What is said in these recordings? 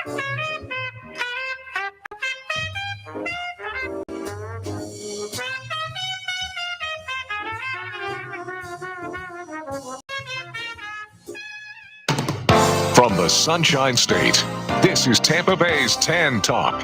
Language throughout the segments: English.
From the Sunshine State, this is Tampa Bay's Tan Talk.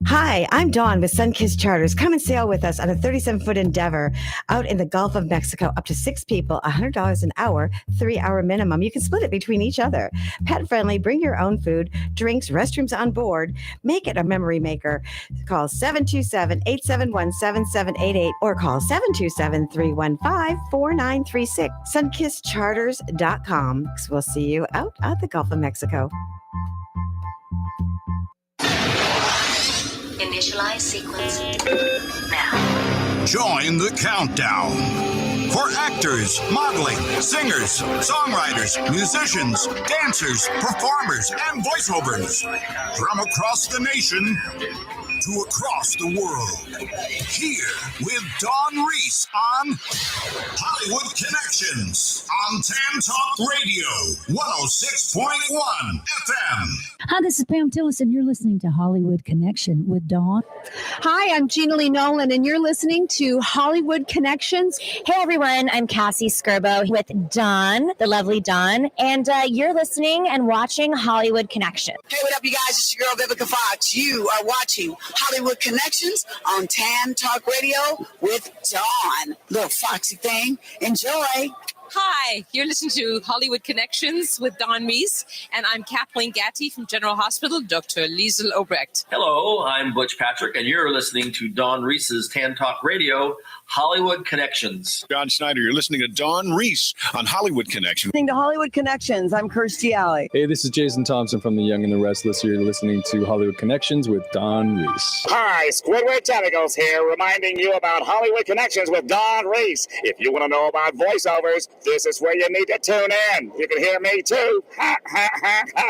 Hi, I'm Dawn with Sunkist Charters. Come and sail with us on a 37-foot endeavor out in the Gulf of Mexico. Up to 6 people, $100 an hour, 3-hour minimum. You can split it between each other. Pet friendly, bring your own food, drinks, restrooms on board. Make it a memory maker. Call 727-871-7788 or call 727-315-4936. SunkistCharters.com. We'll see you out at the Gulf of Mexico. Initialize sequence now. Join the countdown for actors, modeling, singers, songwriters, musicians, dancers, performers, and voiceovers from across the nation to across the world. Here with Dawn Reese on Hollywood Connections on Tam Talk Radio 106.1 FM. Hi, this is Pam Tillis, and you're listening to Hollywood Connection with Dawn. Hi, I'm Gina Lee Nolan, and you're listening to Hollywood Connections. Hey, everyone. I'm Cassie Skirbo with Dawn, the lovely Dawn, and you're listening and watching Hollywood Connection. Hey, what up, you guys? It's your girl, Vivica Fox. You are watching Hollywood Connections on Tam Talk Radio with Dawn. Little foxy thing. Enjoy. Hi, you're listening to Hollywood Connections with Dawn Reese, and I'm Kathleen Gatty from General Hospital, Dr. Liesl Obrecht. Hello, I'm Butch Patrick, and you're listening to Dawn Reese's Tan Talk Radio, Hollywood Connections. John Schneider, you're listening to Dawn Reese on Hollywood Connections. Listening to Hollywood Connections, I'm Kirstie Alley. Hey, this is Jason Thompson from The Young and the Restless. You're listening to Hollywood Connections with Dawn Reese. Hi, Squidward Tentacles here, reminding you about Hollywood Connections with Dawn Reese. If you want to know about voiceovers, this is where you need to tune in. You can hear me too. Have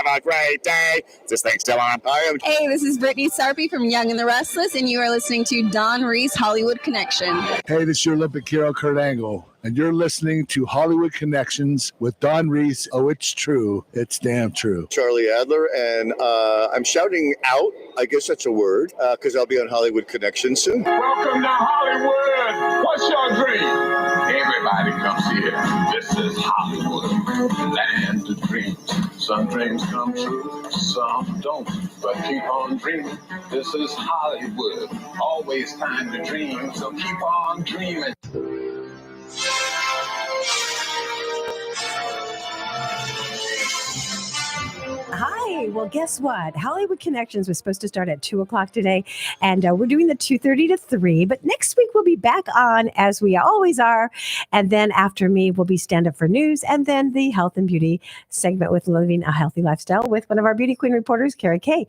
a great day. Is this thing still on? Hey, this is Brittany Sarpy from Young and the Restless, and you are listening to Dawn Reese Hollywood Connection. Hey, this is your Olympic hero, Kurt Angle, and you're listening to Hollywood Connections with Dawn Reese. Oh, it's true. It's damn true. Charlie Adler, and I'm shouting out, I guess that's a word, because I'll be on Hollywood Connections soon. Welcome to Hollywood. What's your dream? Everybody comes here. This is Hollywood, land of dreams. Some dreams come true, some don't, but keep on dreaming. This is Hollywood, always time to dream, so keep on dreaming. Hi. Well, guess what? Hollywood Connections was supposed to start at 2 o'clock today, and we're doing the 2:30 to 3. But next week, we'll be back on as we always are. And then after me, we'll be Stand Up for News, and then the Health and Beauty segment with Living a Healthy Lifestyle with one of our Beauty Queen reporters, Kara Kay.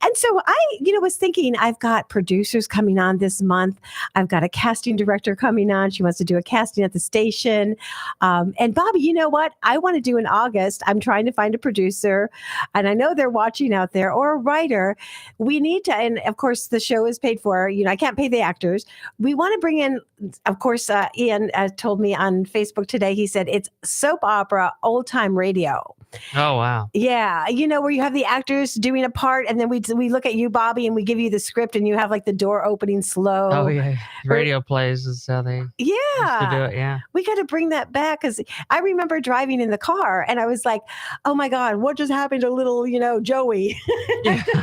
And so I, was thinking I've got producers coming on this month. I've got a casting director coming on. She wants to do a casting at the station. And Bobby, you know what? I want to do in August. I'm trying to find a producer. And I know they're watching out there, or a writer. We need to, and of course the show is paid for, I can't pay the actors. We want to bring in, of course, Ian told me on Facebook today, he said it's soap opera, old time radio. Oh, wow. Yeah. Where you have the actors doing a part, and then we look at you, Bobby, and we give you the script, and you have like the door opening slow. Oh, yeah. Radio plays is how they used to do it. Yeah. We got to bring that back, because I remember driving in the car and I was like, oh my God, what just happened to little, Joey?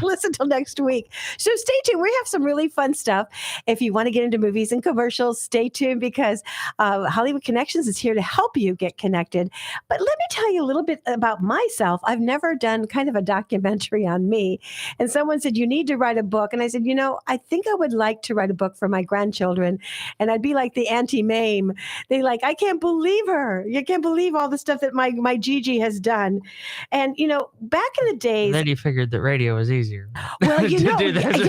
Listen till next week. So stay tuned. We have some really fun stuff. If you want to get into movies and commercials, stay tuned, because Hollywood Connections is here to help you get connected. But let me tell you a little bit about myself. I've never done kind of a documentary on me. And someone said, you need to write a book. And I said, I think I would like to write a book for my grandchildren. And I'd be like the Auntie Mame. They I can't believe her. You can't believe all the stuff that my Gigi has done. And, back in the days. And then you figured that radio was easier. Well, yeah,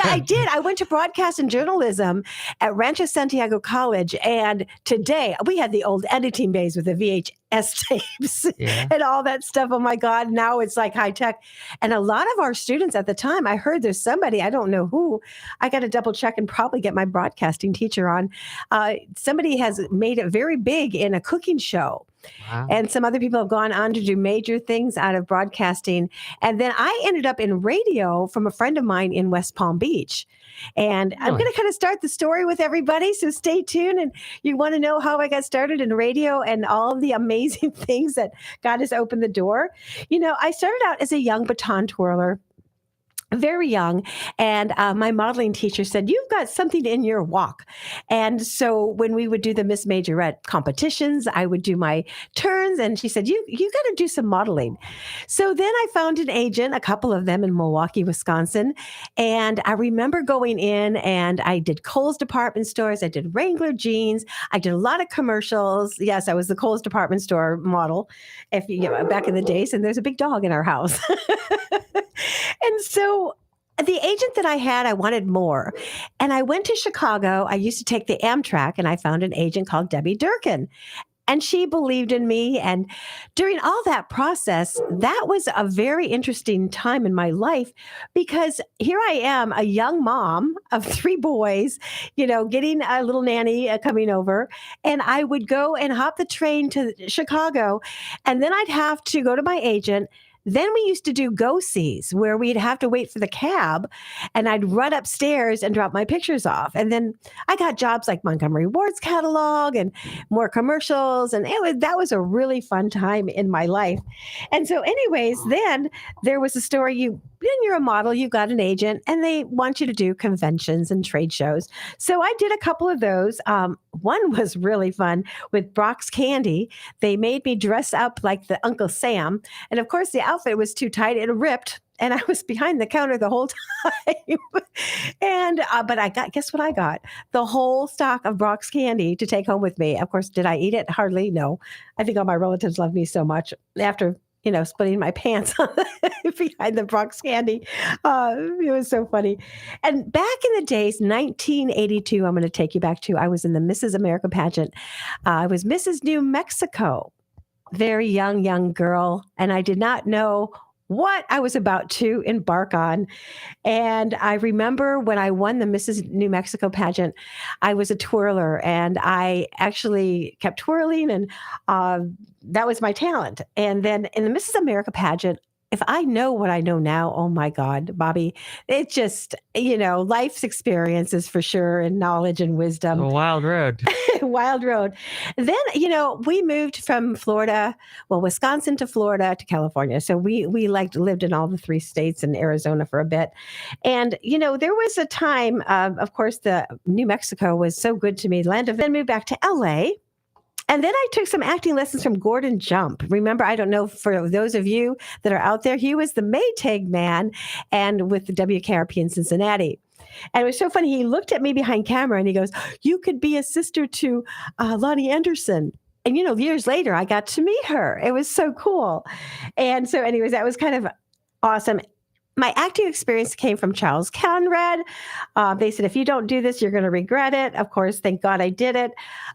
I did. I went to broadcast and journalism at Rancho Santiago College. And today we had the old editing bays with the VHS tapes and all that stuff. Oh my God. Now it's like high tech. And a lot of our students at the time, I heard there's somebody, I don't know who, I got to double check and probably get my broadcasting teacher on. Somebody has made it very big in a cooking show. Wow. And some other people have gone on to do major things out of broadcasting. And then I ended up in radio from a friend of mine in West Palm Beach. And I'm going to kind of start the story with everybody. So stay tuned. And you want to know how I got started in radio and all of the amazing things that God has opened the door. You know, I started out as a young baton twirler, very young. And my modeling teacher said, you've got something in your walk. And so when we would do the Miss Majorette competitions, I would do my turns. And she said, you got to do some modeling. So then I found an agent, a couple of them in Milwaukee, Wisconsin. And I remember going in and I did Kohl's department stores. I did Wrangler jeans. I did a lot of commercials. Yes, I was the Kohl's department store model back in the days. And there's a big dog in our house. And so the agent that I had, I wanted more. And I went to Chicago. I used to take the Amtrak and I found an agent called Debbie Durkin. And she believed in me. And during all that process, that was a very interesting time in my life because here I am, a young mom of 3 boys, getting a little nanny coming over. And I would go and hop the train to Chicago. And then I'd have to go to my agent. Then we used to do go-sees where we'd have to wait for the cab and I'd run upstairs and drop my pictures off. And then I got jobs like Montgomery Ward's catalog and more commercials. And that was a really fun time in my life. And so anyways, then there was a story you're a model, you got an agent, and they want you to do conventions and trade shows. So I did a couple of those. One was really fun with Brock's Candy. They made me dress up like the Uncle Sam. And of course, the outfit was too tight. It ripped. And I was behind the counter the whole time. But guess what I got? The whole stock of Brock's Candy to take home with me. Of course, did I eat it? Hardly. No. I think all my relatives loved me so much after splitting my pants behind the Brock's Candy. It was so funny. And back in the days, 1982, I'm going to take you back to, I was in the Mrs. America pageant. I was Mrs. New Mexico, very young girl. And I did not know what I was about to embark on. And I remember when I won the Mrs. New Mexico pageant, I was a twirler and I actually kept twirling and that was my talent. And then in the Mrs. America pageant, if I know what I know now, oh my God, Bobby, it just, life's experiences for sure and knowledge and wisdom. A wild road. Wild road. Then, we moved from Wisconsin to Florida to California. So we lived in all the 3 states and Arizona for a bit. And, there was a time, of course, the New Mexico was so good to me. Then moved back to LA. And then I took some acting lessons from Gordon Jump. Remember, I don't know, for those of you that are out there, he was the Maytag man and with the WKRP in Cincinnati. And it was so funny. He looked at me behind camera and he goes, you could be a sister to Lonnie Anderson. And, years later, I got to meet her. It was so cool. And so anyways, that was kind of awesome. My acting experience came from Charles Conrad. They said, if you don't do this, you're going to regret it. Of course, thank God I did it.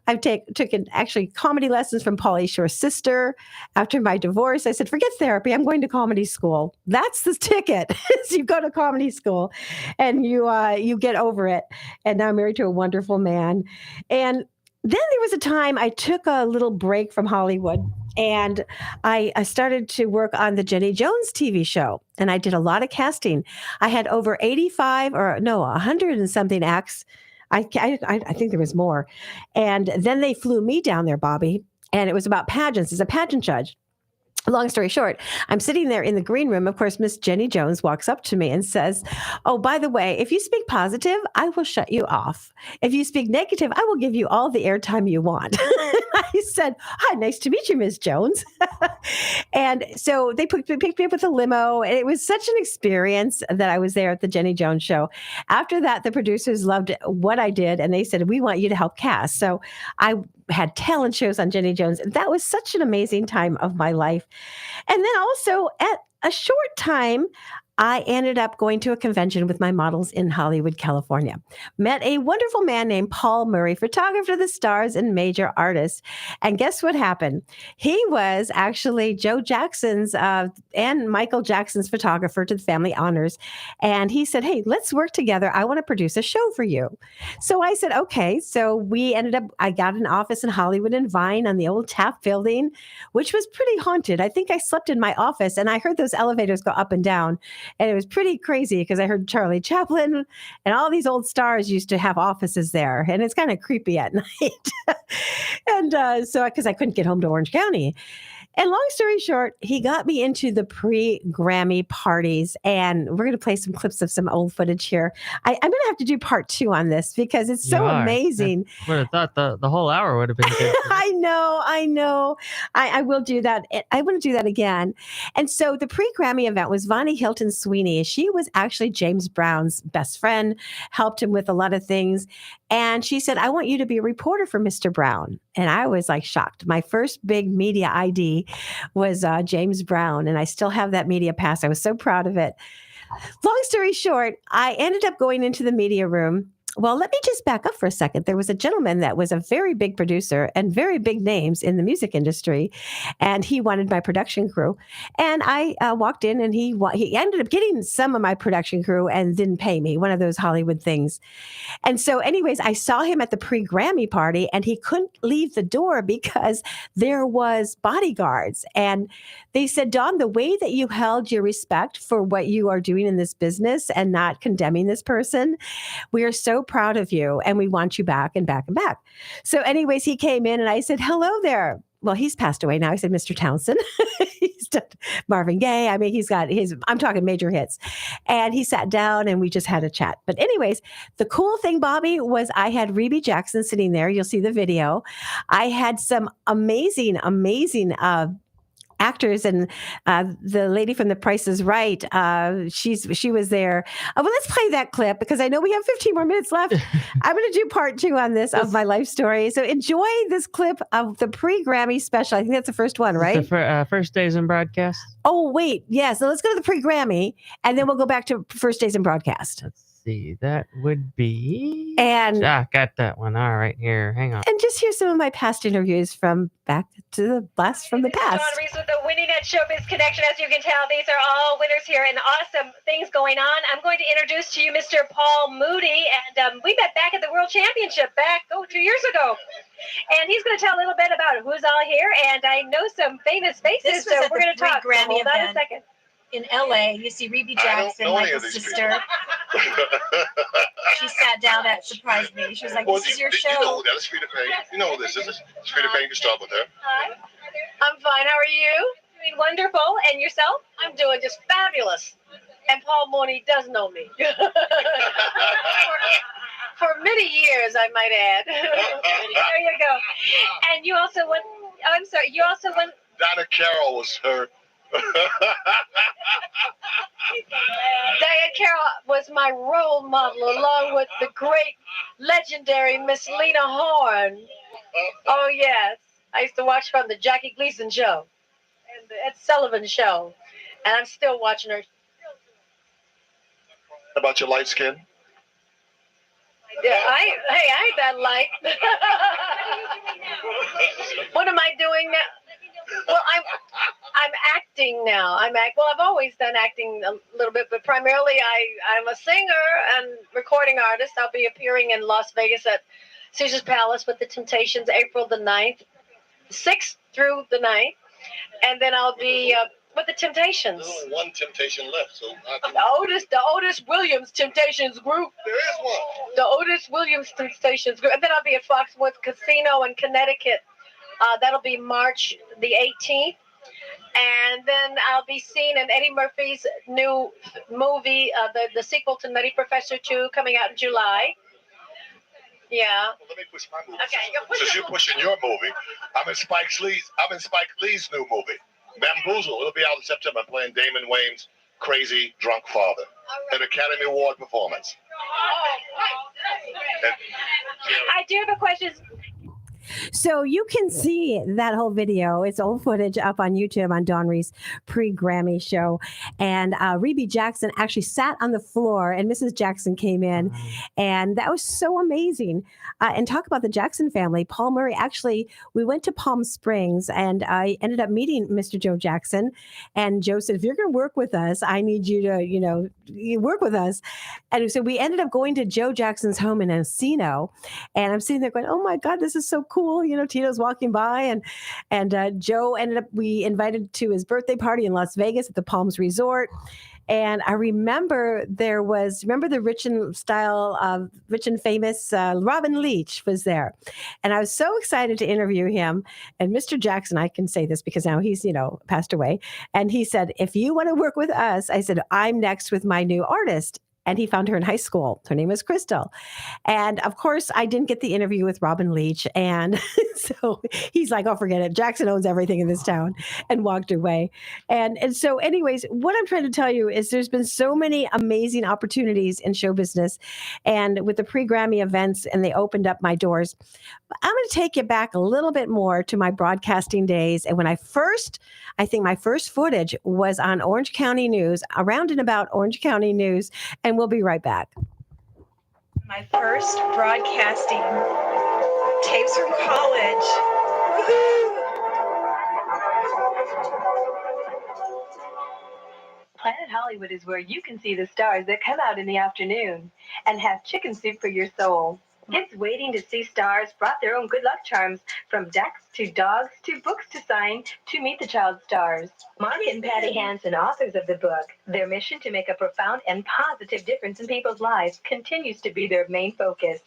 I've taken actually comedy lessons from Pauly Shore's sister. After my divorce, I said, forget therapy. I'm going to comedy school. That's the ticket. You go to comedy school and you get over it. And now I'm married to a wonderful man. And then there was a time I took a little break from Hollywood and I started to work on the Jenny Jones TV show. And I did a lot of casting. I had over 100 and something acts. I think there was more. And then they flew me down there, Bobby. And it was about pageants as a pageant judge. Long story short, I'm sitting there in the green room. Of course, Miss Jenny Jones walks up to me and says, oh, by the way, if you speak positive, I will shut you off. If you speak negative, I will give you all the airtime you want. I said, hi, nice to meet you, Miss Jones. And so they picked me up with a limo. And it was such an experience that I was there at the Jenny Jones show. After that, the producers loved what I did. And they said, we want you to help cast. So I had talent shows on Jenny Jones. That was such an amazing time of my life. And then also at a short time, I ended up going to a convention with my models in Hollywood, California. Met a wonderful man named Paul Murray, photographer of the stars and major artists. And guess what happened? He was actually Joe Jackson's and Michael Jackson's photographer to the family honors. And he said, hey, let's work together. I want to produce a show for you. So I said, okay. So we ended up, I got an office in Hollywood and Vine on the old Taft building, which was pretty haunted. I think I slept in my office and I heard those elevators go up and down. And it was pretty crazy because I heard Charlie Chaplin and all these old stars used to have offices there. And it's kind of creepy at night. And so, because I couldn't get home to Orange County. And long story short, he got me into the pre-Grammy parties, and we're going to play some clips of some old footage here. I'm going to have to do part 2 on this because it's so amazing. I would have thought the whole hour would have been good. I know. I will do that. I want to do that again. And so the pre-Grammy event was Vonnie Hilton Sweeney. She was actually James Brown's best friend, helped him with a lot of things. And she said, I want you to be a reporter for Mr. Brown. And I was like shocked. My first big media ID was James Brown. And I still have that media pass. I was so proud of it. Long story short, I ended up going into the media room. Well, let me just back up for a second. There was a gentleman that was a very big producer and very big names in the music industry, and he wanted my production crew. And I walked in, and he ended up getting some of my production crew and didn't pay me, one of those Hollywood things. And so anyways, I saw him at the pre-Grammy party, and he couldn't leave the door because there was bodyguards. And they said, Dawn, the way that you held your respect for what you are doing in this business and not condemning this person, we are so proud of you, and we want you back and back and back. So anyways, he came in and I said, hello there. Well, he's passed away now. I said, Mr. Townsend. He's done Marvin Gaye. I mean, he's got I'm talking major hits. And he sat down and we just had a chat. But anyways, the cool thing, Bobby, was I had Rebe Jackson sitting there. You'll see the video. I had some amazing actors, and the lady from The Price is Right, she was there. Well, let's play that clip because I know we have 15 more minutes left. I'm going to do part 2 on this of my life story. So enjoy this clip of the pre-Grammy special. I think that's the first one, right? The first days in broadcast. Oh, wait. Yeah. So let's go to the pre-Grammy, and then we'll go back to first days in broadcast. Let's see. That would be... And got that one. All right, here. Hang on. And just hear some of my past interviews from back to the blast from the past. Dawn Reese with the Winning at Showbiz Connection. As you can tell, these are all winners here and awesome things going on. I'm going to introduce to you Mr. Paul Moody, and we met back at the World Championship 2 years ago. And he's going to tell a little bit about who's all here, and I know some famous faces, so we're going to talk. Grammy Hold on a second. In LA, you see Rebe Jackson, Michael's sister. She sat down. That surprised me. She was like, "This is your show." You know that. It's free to pay. You know what this is. It's free to pay. You can start with her. Hi. I'm fine. How are you? Doing wonderful. And yourself? I'm doing just fabulous. And Paul Mooney does know me. For many years, I might add. There you go. And you also went. I'm sorry. You also went. Donna Carroll was her. Diane Carroll was my role model, along with the great, legendary Miss Lena Horne. Oh yes, I used to watch her on the Jackie Gleason show and the Ed Sullivan show, and I'm still watching her. About your light skin? Yeah, I ain't that light. What am I doing now? Well, I'm acting now. I've always done acting a little bit, but primarily I'm a singer and recording artist. I'll be appearing in Las Vegas at Caesar's Palace with the Temptations April the 9th, 6th through the 9th. And then I'll be with the Temptations. There's only one Temptation left. So the Otis Williams Temptations group. There is one. The Otis Williams Temptations group. And then I'll be at Foxwoods Casino in Connecticut. That'll be March the 18th. And then I'll be seen in Eddie Murphy's new movie, the sequel to Nutty Professor 2, coming out in July. Yeah. Well, let me push my movie. Okay. Since you're pushing your movie, I'm in Spike Lee's new movie, Bamboozle. It'll be out in September. I'm playing Damon Wayans' crazy drunk father. An Academy Award performance. I do have a question. So you can see that whole video. It's old footage up on YouTube on Dawn Reese pre-Grammy show. And Rebe Jackson actually sat on the floor and Mrs. Jackson came in. And that was so amazing. And talk about the Jackson family. Paul Murray, actually, we went to Palm Springs and I ended up meeting Mr. Joe Jackson. And Joe said, if you're going to work with us, I need you to, you work with us. And so we ended up going to Joe Jackson's home in Encino. And I'm sitting there going, oh my God, this is so cool. Tito's walking by and Joe we invited to his birthday party in Las Vegas at the Palms Resort. And I remember remember the rich and famous Robin Leach was there. And I was so excited to interview him. And Mr. Jackson, I can say this because now he's, passed away. And he said, if you want to work with us, I said, I'm next with my new artist. And he found her in high school. Her name is Crystal. And of course, I didn't get the interview with Robin Leach. And so he's like, oh, forget it. Jackson owns everything in this town, and walked away. And so anyways, what I'm trying to tell you is there's been so many amazing opportunities in show business. And with the pre-Grammy events, and they opened up my doors. I'm going to take you back a little bit more to my broadcasting days. And when I think my first footage was on Orange County News, around and about Orange County News. And we'll be right back. My first broadcasting tapes from college. Planet Hollywood is where you can see the stars that come out in the afternoon and have chicken soup for your soul. Kids waiting to see stars brought their own good luck charms, from ducks to dogs to books to sign to meet the child stars. Mark and Patty Hansen, authors of the book, their mission to make a profound and positive difference in people's lives continues to be their main focus.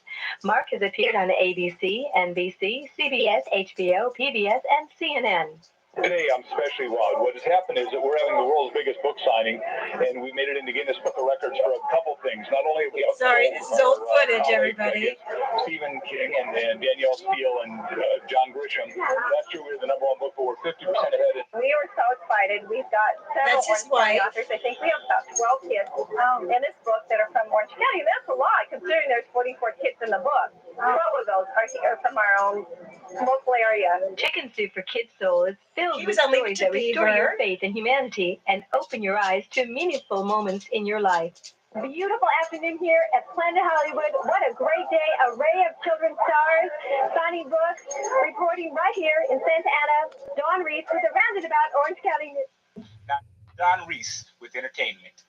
Mark has appeared on ABC, NBC, CBS, HBO, PBS, and CNN. Today, I'm especially wild. What has happened is that we're having the world's biggest book signing, and we made it into Guinness Book of Records for a couple things. Not only have we Sorry, this is old footage, everybody. Stephen King and Danielle Steele and John Grisham. Last year, we were the #1 book, but we're 50% ahead. We were so excited. We've got several Orange County authors. I think we have about 12 kids in this book that are from Orange County. That's a lot, considering there's 44 kids in the book. 12 of those are from our own local area. Chicken Soup for Kids Soul is filled with stories that restore your faith in humanity and open your eyes to meaningful moments in your life. Beautiful afternoon here at Planet Hollywood. What a great day. Array of children's stars, signing books, reporting right here in Santa Ana. Dawn Reese with a roundabout Orange County. Dawn Reese with entertainment.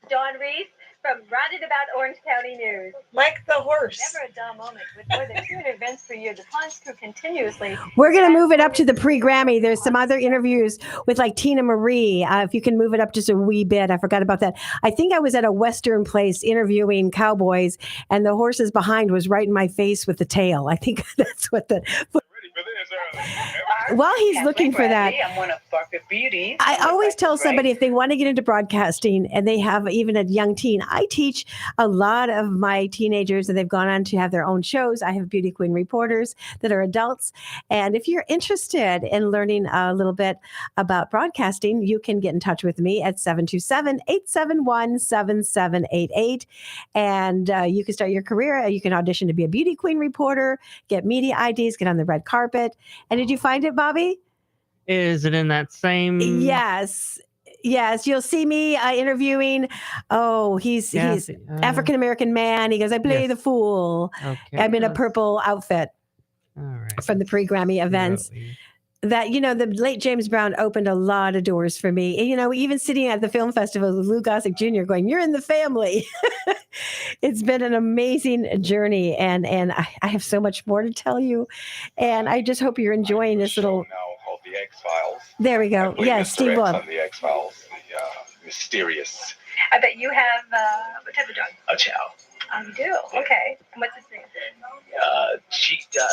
Dawn Reese from Roundabout Orange County News. Like the horse. Never a dull moment. With more than 200 events per year, the Times crew continuously. We're going to move it up to the pre-Grammy. There's some other interviews with like Tina Marie. If you can move it up just a wee bit. I forgot about that. I think I was at a Western place interviewing cowboys, and the horses behind was right in my face with the tail. I think that's what the... While he's looking for that, I'm one of Bucket Beauties. I always tell somebody if they want to get into broadcasting and they have even a young teen, I teach a lot of my teenagers and they've gone on to have their own shows. I have Beauty Queen reporters that are adults. And if you're interested in learning a little bit about broadcasting, you can get in touch with me at 727-871-7788. And you can start your career. You can audition to be a Beauty Queen reporter, get media IDs, get on the red carpet. And did you find it, Bobby? Is it in that same? Yes. You'll see me interviewing. Oh, he's African-American man. He goes, I play the fool. Okay. I'm in a purple outfit from the pre-Grammy events. That, the late James Brown opened a lot of doors for me. And, even sitting at the film festival with Lou Gossett Jr. going, you're in the family. It's been an amazing journey. And I have so much more to tell you. And I just hope you're enjoying this little. Now called The X-Files. There we go. Yes, Steve Wood. On The X-Files, the mysterious. I bet you have, what type of dog? A chow. Oh, you do? Okay. And what's his name? Chino.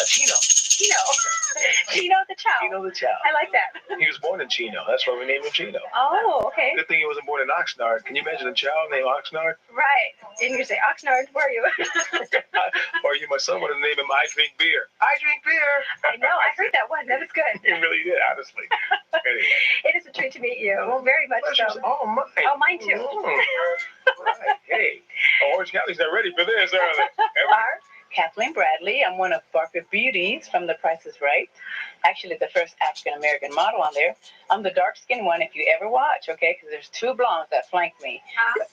Chino the Chow. Chino the Chow. I like that. He was born in Chino. That's why we named him Chino. Oh, okay. Good thing he wasn't born in Oxnard. Can you imagine a chow named Oxnard? Right. Didn't you say Oxnard? Where are you? Or my son would have named him I Drink Beer. I Drink Beer. I know. I heard that one. That was good. He really did, honestly. Anyway. It is a treat to meet you. Well, very much so. Oh, mine. Oh, mine too. Right. Hey, Orange County's not ready for this, are they? Kathleen Bradley. I'm one of Barker Beauties from The Price is Right. Actually, the first African-American model on there. I'm the dark-skinned one if you ever watch, okay? Because there's two blondes that flank me.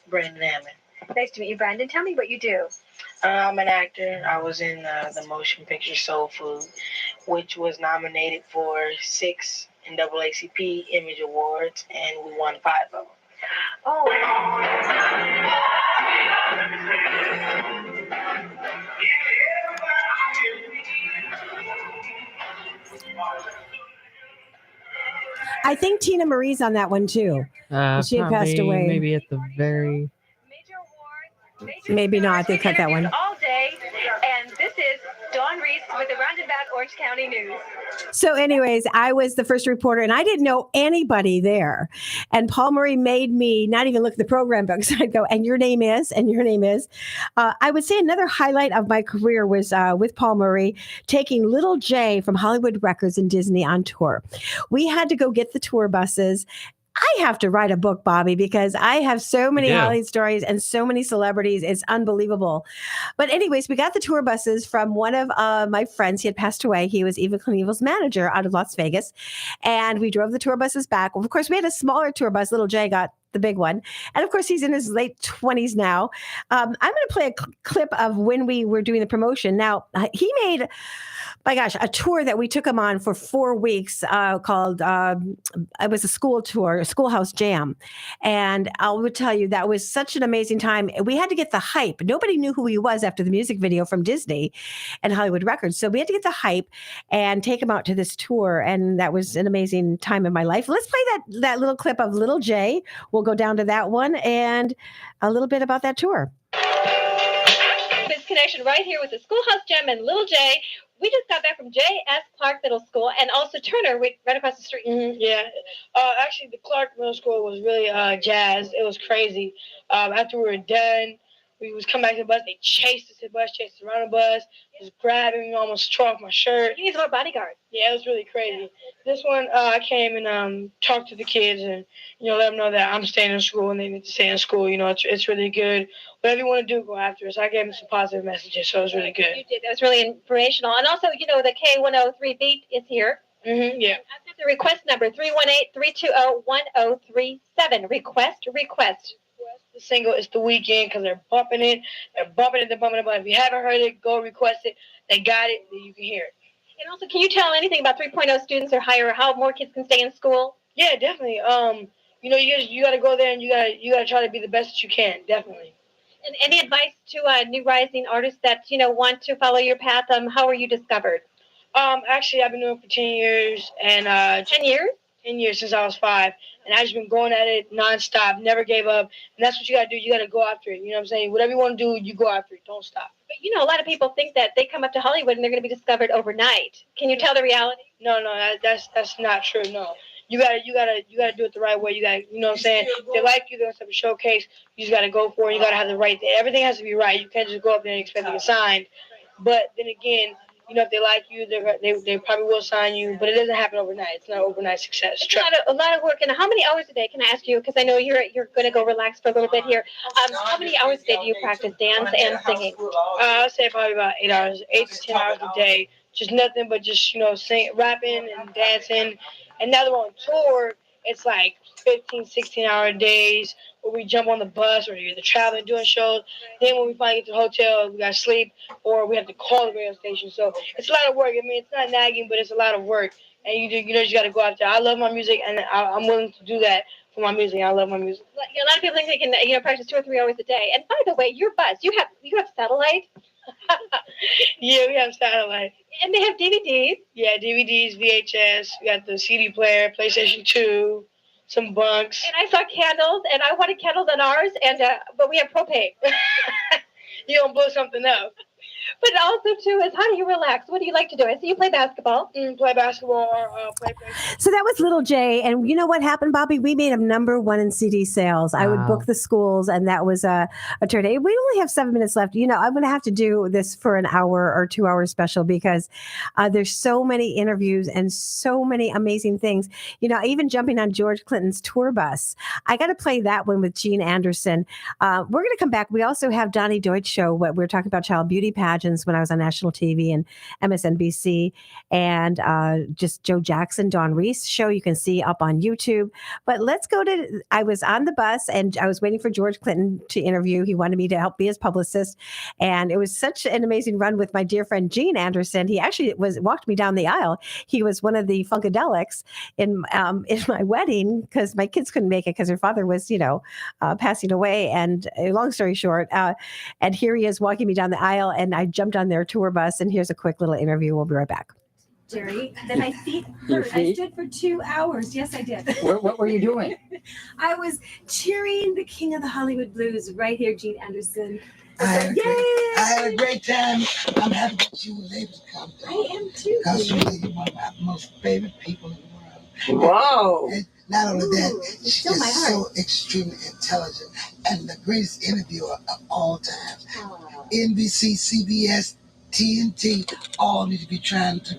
Brandon Hammond. Nice to meet you, Brandon. Tell me what you do. I'm an actor. I was in the motion picture Soul Food, which was nominated for 6 NAACP Image Awards, and we won 5 of them. Oh. I think Tina Marie's on that one too. She had passed Probably away. Maybe at the very. Maybe not. They cut that one. All day, and this is Dawn Reese with the Roundabout Orange County News. So anyways, I was the first reporter and I didn't know anybody there. And Paul Murray made me not even look at the program books. I'd go, and your name is, and your name is. I would say another highlight of my career was with Paul Murray taking Little J from Hollywood Records and Disney on tour. We had to go get the tour buses. I have to write a book, Bobby, because I have so many Hollywood stories and so many celebrities. It's unbelievable. But anyways, we got the tour buses from one of my friends. He had passed away. He was Eva Knievel's manager out of Las Vegas. And we drove the tour buses back. Well, of course, we had a smaller tour bus. Little Jay got the big one. And of course, he's in his late 20s now. I'm going to play a clip of when we were doing the promotion. Now, he made, my gosh, a tour that we took him on for 4 weeks called, it was a school tour, a Schoolhouse Jam. And I would tell you, that was such an amazing time. We had to get the hype. Nobody knew who he was after the music video from Disney and Hollywood Records. So we had to get the hype and take him out to this tour. And that was an amazing time in my life. Let's play that little clip of Little J. We'll go down to that one and a little bit about that tour. This connection right here with the Schoolhouse Jam and Little J. We just got back from J.S. Clark Middle School and also Turner, right across the street. Yeah. Actually, the Clark Middle School was really jazzed. It was crazy. After we were done, we was coming back to the bus. They chased us around the bus, just grabbing me, almost tore off my shirt. You need a little bodyguard. Yeah, it was really crazy. This one, I came and talked to the kids and, let them know that I'm staying in school and they need to stay in school. It's really good. Whatever you want to do, go after us. I gave them some positive messages, so it was really good. You did. That was really inspirational. And also, the K103 beat is here. Mm-hmm, yeah. I've got the request number, 318-320-1037. Request. The single is The Weekend because they're bumping it. But if you haven't heard it, go request it. They got it, then you can hear it. And also, can you tell anything about 3.0 students or higher, how more kids can stay in school? Yeah, definitely. You got to go there and you got to try to be the best that you can, definitely. And any advice to new rising artists that, want to follow your path? How were you discovered? Actually, I've been doing it for 10 years. And 10 years? 10 years since I was 5. And I've just been going at it nonstop, never gave up. And that's what you got to do. You got to go after it. You know what I'm saying? Whatever you want to do, you go after it. Don't stop. But, a lot of people think that they come up to Hollywood and they're going to be discovered overnight. Can you tell the reality? No, that's not true. No. You gotta do it the right way. You gotta, you know what I'm saying? If they like you, they're gonna have a showcase. You just gotta go for it. You gotta have the right. Everything has to be right. You can't just go up there and expect to get signed. But then again, if they like you, they probably will sign you. But it doesn't happen overnight. It's not overnight success. It's a lot of work. And how many hours a day? Can I ask you? Because I know you're gonna go relax for a little bit here. How many hours a day do you practice dance and singing? I'd say probably about 8 hours, 8 to 10 hours a day. Just nothing but just sing, rapping and dancing. And now that we're on tour, it's like 15, 16-hour days where we jump on the bus or you're either traveling, doing shows. Then when we finally get to the hotel, we got to sleep or we have to call the radio station. So it's a lot of work. I mean, it's not nagging, but it's a lot of work. And you just got to go out there. I love my music, and I'm willing to do that for my music. I love my music. A lot of people think they can practice 2 or 3 hours a day. And by the way, your bus, you have satellite? Yeah, we have satellite. And they have DVDs. Yeah, DVDs, VHS. We got the CD player, PlayStation 2, some bunks. And I saw candles, and I wanted candles on ours, but we have propane. You don't blow something up. But also, too, is how do you relax? What do you like to do? I see you play basketball. Play basketball or play. So that was Little J. And you know what happened, Bobby? We made him #1 in CD sales. I would book the schools, and that was a turn. We only have 7 minutes left. I'm going to have to do this for an hour or 2 hour special because there's so many interviews and so many amazing things. Even jumping on George Clinton's tour bus. I got to play that one with Gene Anderson. We're going to come back. We also have Donnie Deutsch show. What we're talking about, child beauty pageant. pageants when I was on national TV and MSNBC, and just Joe Jackson, Dawn Reese show you can see up on YouTube. But let's go to, I was on the bus and I was waiting for George Clinton to interview. He wanted me to help be his publicist. And it was such an amazing run with my dear friend Gene Anderson. He actually walked me down the aisle. He was one of the Funkadelics in my wedding because my kids couldn't make it because their father was, passing away. And long story short, and here he is walking me down the aisle, and I jumped on their tour bus. And here's a quick little interview. We'll be right back. Jerry, then my feet Your hurt. feet? I stood for 2 hours. Yes, I did. What were you doing? I was cheering the king of the Hollywood Blues right here, Gene Anderson. I had a great time. I'm happy that you were able to come. I am too. Because you're one of my most favorite people in the world. Whoa. And not only that, Ooh, she still my is so heart. extremely intelligent and the greatest interviewer of all time. NBC, CBS, TNT, all need to be trying to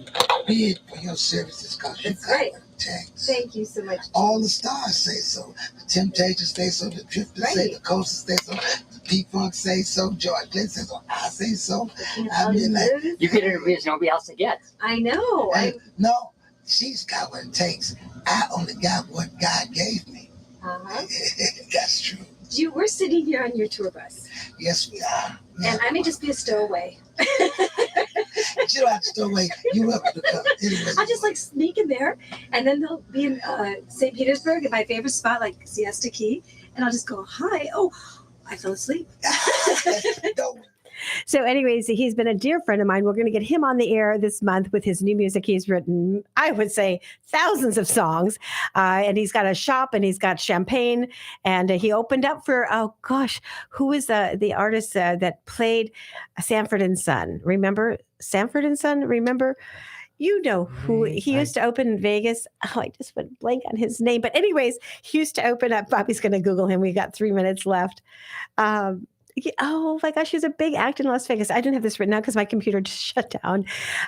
bid for your services because you got right. what it takes. Thank you so much. All the stars say so. The Temptations say so. The Drifters say, the Coasters say so. The P-Funk say so. George Clinton says so. I say so. I mean, like, You get interviews nobody else gets. I know. no, she's got what it takes. I only got what God gave me. That's true. We're sitting here on your tour bus, Yes, we are. and I may just be a stowaway. You don't have to stow away. You're welcome to come. Anyway, I'll just sneak in there, and then they'll be in St. Petersburg at my favorite spot, like Siesta Key, and I'll just go, hi. Oh, I fell asleep. So anyways, he's been a dear friend of mine. We're going to get him on the air this month with his new music. He's written, I would say, thousands of songs. And he's got a shop and he's got champagne. And he opened up for, who is the artist that played Sanford and Son? Remember Sanford and Son? Remember? You know who he used to open in Vegas. Oh, I just went blank on his name. But anyways, he used to open up. Bobby's going to Google him. We got 3 minutes left. Oh my gosh, he was a big act in Las Vegas. I didn't have this written out because my computer just shut down.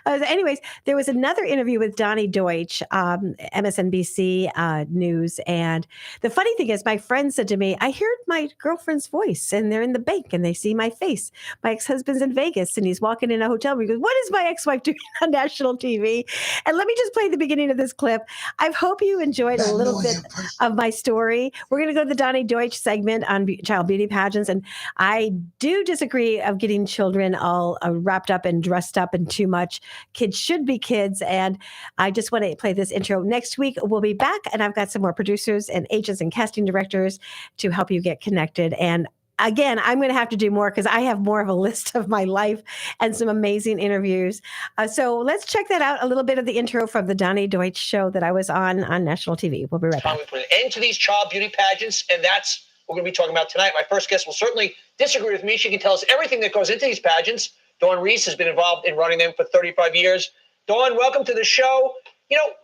Anyways, there was another interview with Donnie Deutsch, MSNBC News. And the funny thing is, my friend said to me, I heard my girlfriend's voice and they're in the bank and they see my face. My ex-husband's in Vegas and he's walking in a hotel room. He goes, what is my ex-wife doing on national TV? And let me just play the beginning of this clip. I hope you enjoyed a little bit of my story. We're going to go to the Donnie Deutsch segment on child beauty pageants. And I do disagree of getting children all wrapped up and dressed up and too much. Kids should be kids. And I just want to play this intro. Next week, we'll be back. And I've got some more producers and agents and casting directors to help you get connected. And again, I'm going to have to do more because I have more of a list of my life and some amazing interviews. So let's check that out. A little bit of the intro from the Donnie Deutsch show that I was on national TV. We'll be right back. We put an end to these child beauty pageants, and that's what we're going to be talking about tonight. My first guest will certainly disagree with me. She can tell us everything that goes into these pageants. Dawn Reese has been involved in running them for 35 years. Dawn, welcome to the show.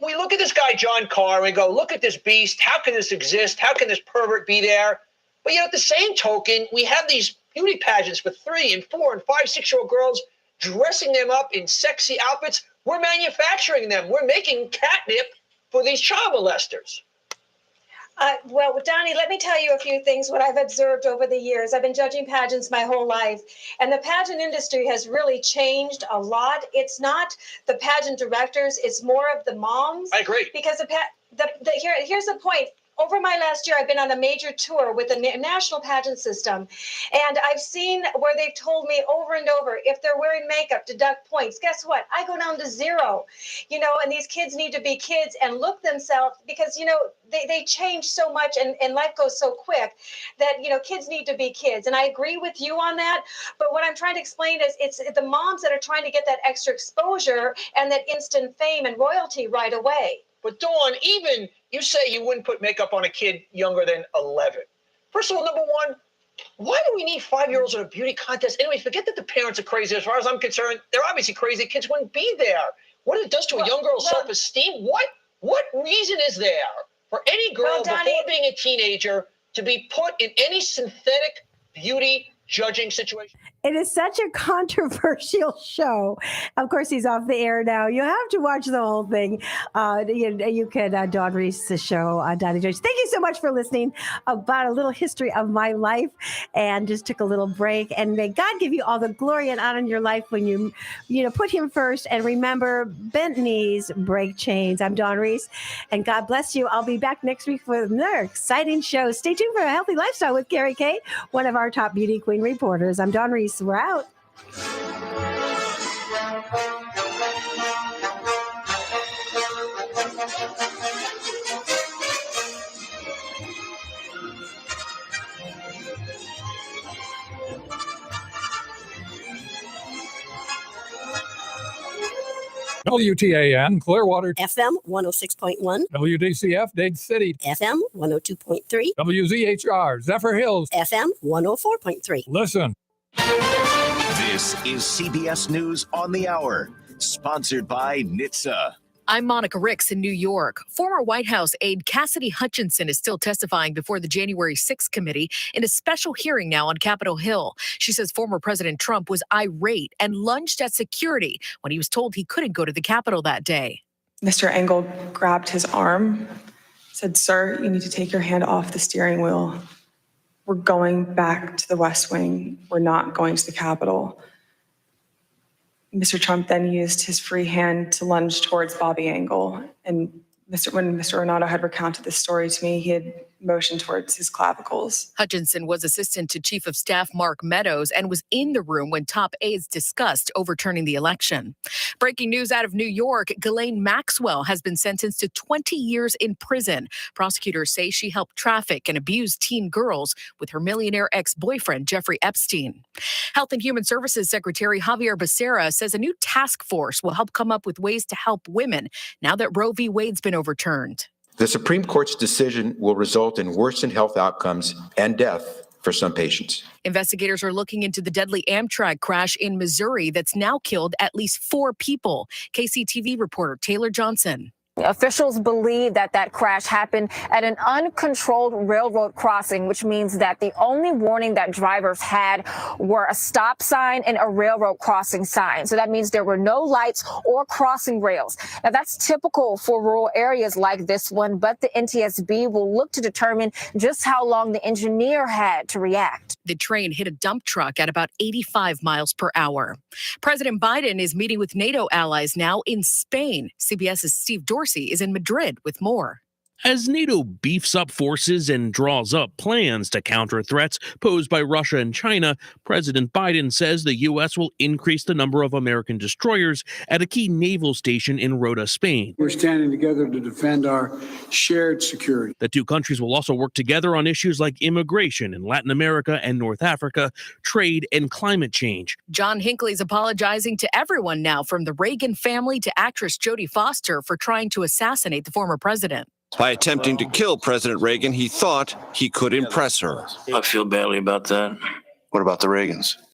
We look at this guy, John Carr, and we go, look at this beast. How can this exist? How can this pervert be there? But, at the same token, we have these beauty pageants with 3 and 4 and 5, 6-year-old girls dressing them up in sexy outfits. We're manufacturing them. We're making catnip for these child molesters. Well, Donnie, let me tell you a few things, what I've observed over the years. I've been judging pageants my whole life, and the pageant industry has really changed a lot. It's not the pageant directors, it's more of the moms. I agree. Because here's the point. Over my last year, I've been on a major tour with the national pageant system, and I've seen where they've told me over and over, if they're wearing makeup, deduct points. Guess what? I go down to 0, and these kids need to be kids and look themselves because, they change so much and life goes so quick that, kids need to be kids. And I agree with you on that. But what I'm trying to explain is it's the moms that are trying to get that extra exposure and that instant fame and royalty right away. But Dawn, even you say you wouldn't put makeup on a kid younger than 11. First of all, number one, why do we need 5-year-olds in a beauty contest? Anyway, forget that the parents are crazy. As far as I'm concerned, they're obviously crazy. Kids wouldn't be there. What it does to a young girl's self-esteem? What reason is there for any girl before being a teenager to be put in any synthetic beauty judging situation? It is such a controversial show. Of course, he's off the air now. You have to watch the whole thing. You can Dawn Reese's show on Donnie Joyce. Thank you so much for listening about a little history of my life, and just took a little break. And may God give you all the glory and honor in your life when you put Him first. And remember, bent knees break chains. I'm Dawn Reese, and God bless you. I'll be back next week with another exciting show. Stay tuned for A Healthy Lifestyle with Carrie Kay, one of our top beauty queen reporters. I'm Dawn Reese. We're out. WTAN Clearwater, FM 106.1, WDCF Dade City, FM 102.3, WZHR Zephyr Hills, FM 104.3. Listen. This is CBS News on the Hour, sponsored by NHTSA. I'm Monica Ricks in New York. Former White House aide Cassidy Hutchinson is still testifying before the January 6th committee in a special hearing now on Capitol Hill. She says former President Trump was irate and lunged at security when he was told he couldn't go to the Capitol that day. Mr. Engel grabbed his arm, said, "Sir, you need to take your hand off the steering wheel. We're going back to the West Wing. We're not going to the Capitol." Mr. Trump then used his free hand to lunge towards Bobby Engel. And when Mr. Renato had recounted this story to me, he had motioned towards his clavicles. Hutchinson was assistant to Chief of Staff Mark Meadows and was in the room when top aides discussed overturning the election. Breaking news out of New York, Ghislaine Maxwell has been sentenced to 20 years in prison. Prosecutors say she helped traffic and abuse teen girls with her millionaire ex-boyfriend, Jeffrey Epstein. Health and Human Services Secretary Javier Becerra says a new task force will help come up with ways to help women now that Roe v. Wade's been overturned. The Supreme Court's decision will result in worsened health outcomes and death for some patients. Investigators are looking into the deadly Amtrak crash in Missouri that's now killed at least 4 people. KCTV reporter Taylor Johnson. Officials believe that crash happened at an uncontrolled railroad crossing, which means that the only warning that drivers had were a stop sign and a railroad crossing sign. So that means there were no lights or crossing rails. Now, that's typical for rural areas like this one, but the NTSB will look to determine just how long the engineer had to react. The train hit a dump truck at about 85 miles per hour. President Biden is meeting with NATO allies now in Spain. CBS's Steve Dorsey is in Madrid with more. As NATO beefs up forces and draws up plans to counter threats posed by Russia and China, President Biden says the U.S. will increase the number of American destroyers at a key naval station in Rota, Spain. We're standing together to defend our shared security. The two countries will also work together on issues like immigration in Latin America and North Africa, trade, and climate change. John Hinckley's apologizing to everyone now, from the Reagan family to actress Jodie Foster, for trying to assassinate the former president. By attempting to kill President Reagan, he thought he could impress her. I feel badly about that. What about the Reagans?